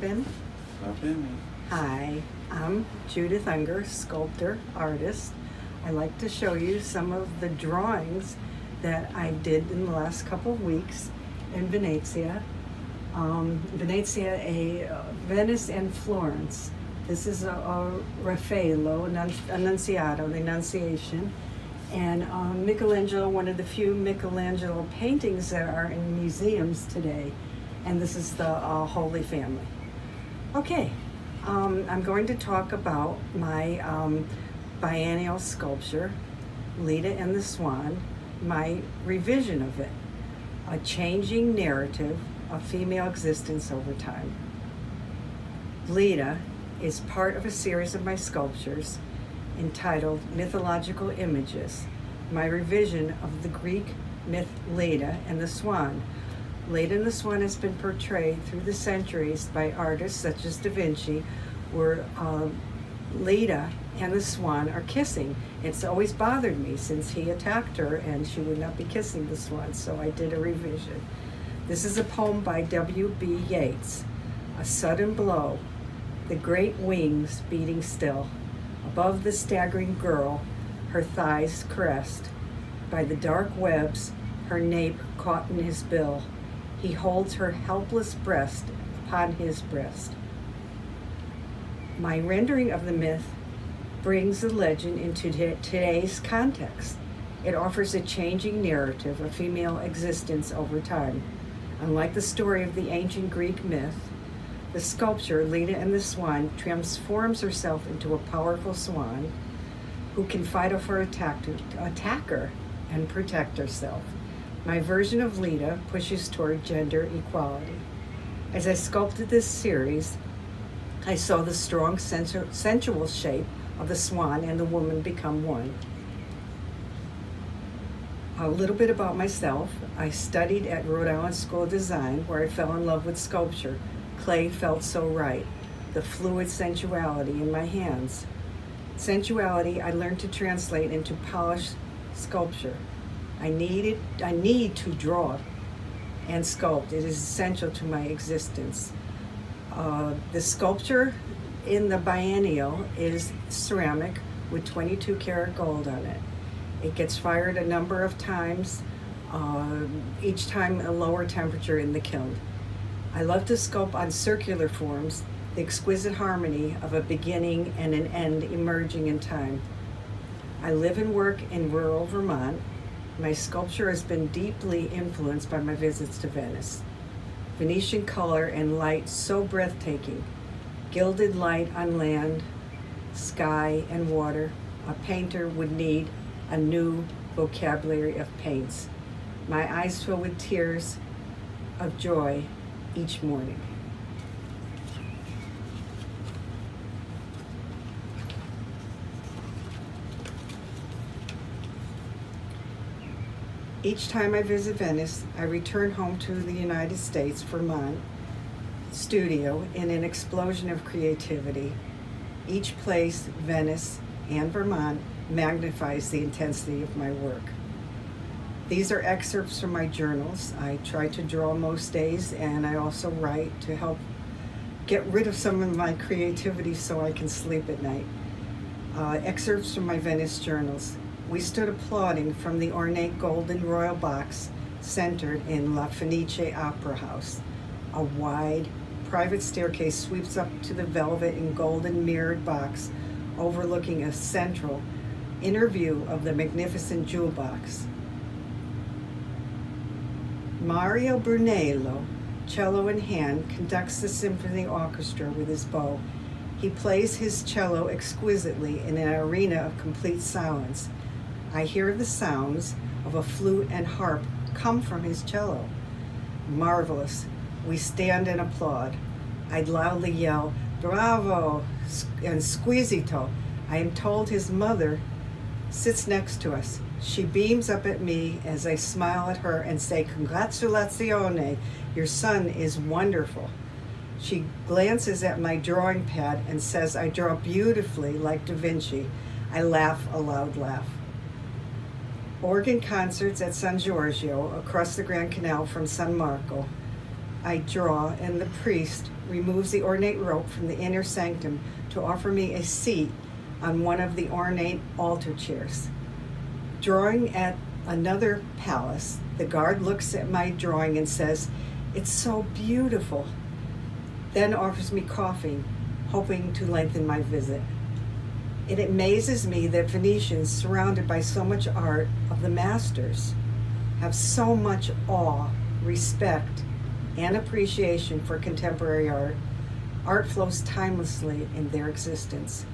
Robin. Hi, I'm Judith Unger, sculptor, artist. I like to show you some of the drawings that I did in the last couple of weeks in Venezia. Venice and Florence. This is a Raffaello, Annunziato, the Annunciation. And Michelangelo, one of the few Michelangelo paintings that are in museums today. And this is the Holy Family. Okay, I'm going to talk about my biennial sculpture, Leda and the Swan, my revision of it, a changing narrative of female existence over time. Leda is part of a series of my sculptures entitled Mythological Images, my revision of the Greek myth Leda and the Swan. Leda and the Swan has been portrayed through the centuries by artists such as Da Vinci, where Leda and the Swan are kissing. It's always bothered me since he attacked her and she would not be kissing the swan, so I did a revision. This is a poem by W.B. Yeats. A sudden blow, the great wings beating still. Above the staggering girl, her thighs caressed. By the dark webs, her nape caught in his bill. He holds her helpless breast upon his breast. My rendering of the myth brings the legend into today's context. It offers a changing narrative of female existence over time. Unlike the story of the ancient Greek myth, the sculpture, Leda and the Swan, transforms herself into a powerful swan who can fight off her attacker and protect herself. My version of Leda pushes toward gender equality. As I sculpted this series, I saw the strong, sensual shape of the swan and the woman become one. A little bit about myself. I studied at Rhode Island School of Design, where I fell in love with sculpture. Clay felt so right, the fluid sensuality in my hands. Sensuality I learned to translate into polished sculpture. I need to draw and sculpt. It is essential to my existence. The sculpture in the biennial is ceramic with 22 karat gold on it. It gets fired a number of times, each time a lower temperature in the kiln. I love to sculpt on circular forms, the exquisite harmony of a beginning and an end emerging in time. I live and work in rural Vermont. My sculpture has been deeply influenced by my visits to Venice. Venetian color and light so breathtaking, gilded light on land, sky, and water. A painter would need a new vocabulary of paints. My eyes fill with tears of joy each morning. Each time I visit Venice, I return home to the United States, Vermont studio in an explosion of creativity. Each place, Venice and Vermont, magnifies the intensity of my work. These are excerpts from my journals. I try to draw most days, and I also write to help get rid of some of my creativity so I can sleep at night. Excerpts from my Venice journals. We stood applauding from the ornate golden royal box centered in La Fenice Opera House. A wide, private staircase sweeps up to the velvet and golden mirrored box overlooking a central inner view of the magnificent jewel box. Mario Brunello, cello in hand, conducts the symphony orchestra with his bow. He plays his cello exquisitely in an arena of complete silence. I hear the sounds of a flute and harp come from his cello. Marvelous. We stand and applaud. I'd loudly yell, "Bravo!" and "Squisito." I am told his mother sits next to us. She beams up at me as I smile at her and say, "Congratulazione, your son is wonderful." She glances at my drawing pad and says I draw beautifully like Da Vinci. I laugh a loud laugh. Organ concerts at San Giorgio across the Grand Canal from San Marco. I draw and the priest removes the ornate rope from the inner sanctum to offer me a seat on one of the ornate altar chairs. Drawing at another palace, the guard looks at my drawing and says, "It's so beautiful," then offers me coffee, hoping to lengthen my visit. It amazes me that Venetians, surrounded by so much art of the masters, have so much awe, respect, and appreciation for contemporary art. Art flows timelessly in their existence.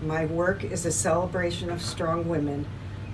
My work is a celebration of strong women.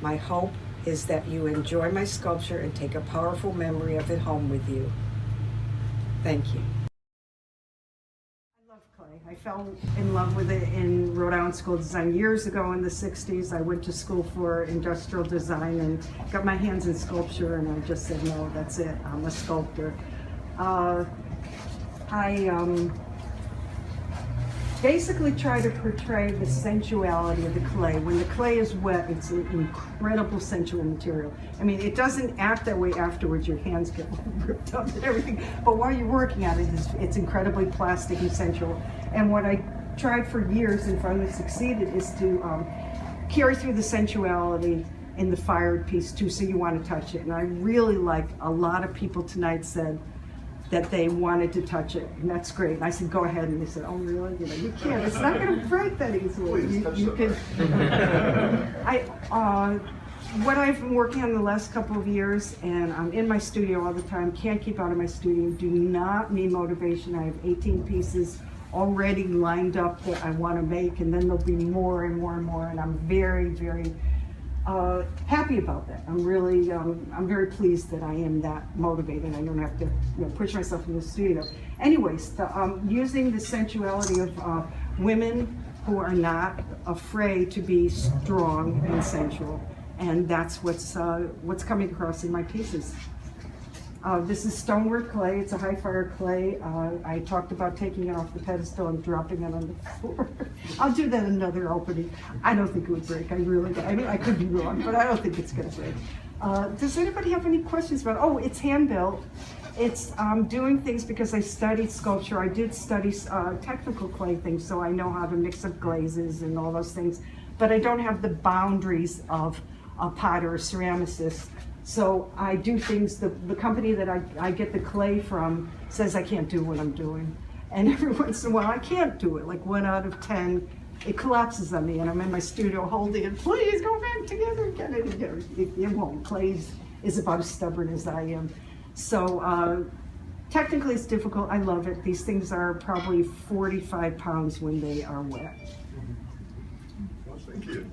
My hope is that you enjoy my sculpture and take a powerful memory of it home with you. Thank you. I love clay. I fell in love with it in Rhode Island School of Design years ago in the 60s. I went to school for industrial design and got my hands in sculpture, and I just said, no, that's it, I'm a sculptor. I basically try to portray the sensuality of the clay. When the clay is wet, it's an incredible sensual material. I mean, it doesn't act that way afterwards. Your hands get ripped up and everything. But while you're working on it, it's incredibly plastic and sensual. And what I tried for years and finally succeeded is to carry through the sensuality in the fired piece too, so you want to touch it. And I really like, a lot of people tonight said that they wanted to touch it, and that's great. And I said, go ahead, and they said, oh really? You know, you can't, it's not gonna break that easily. You can. What I've been working on the last couple of years, and I'm in my studio all the time, can't keep out of my studio, do not need motivation. I have 18 pieces already lined up that I want to make, and then there'll be more and more and more, and I'm very, very happy about that. I'm really, I'm very pleased that I am that motivated. I don't have to, push myself in the studio. Anyways, using the sensuality of women who are not afraid to be strong and sensual, and that's what's coming across in my pieces. This is stonework clay. It's a high fire clay. I talked about taking it off the pedestal and dropping it on the floor. I'll do that another opening. I don't think it would break. I really don't. I mean, I could be wrong, but I don't think it's going to break. Does anybody have any questions about it? Oh, it's hand built. It's doing things because I studied sculpture. I did study technical clay things, so I know how to mix up glazes and all those things. But I don't have the boundaries of a potter or ceramicist. So I do things, the company that I get the clay from says I can't do what I'm doing. And every once in a while I can't do it, like 1 out of 10, it collapses on me and I'm in my studio holding it, please go back together and get it together. It won't. Clay is about as stubborn as I am. So technically it's difficult, I love it. These things are probably 45 pounds when they are wet. Well, thank you.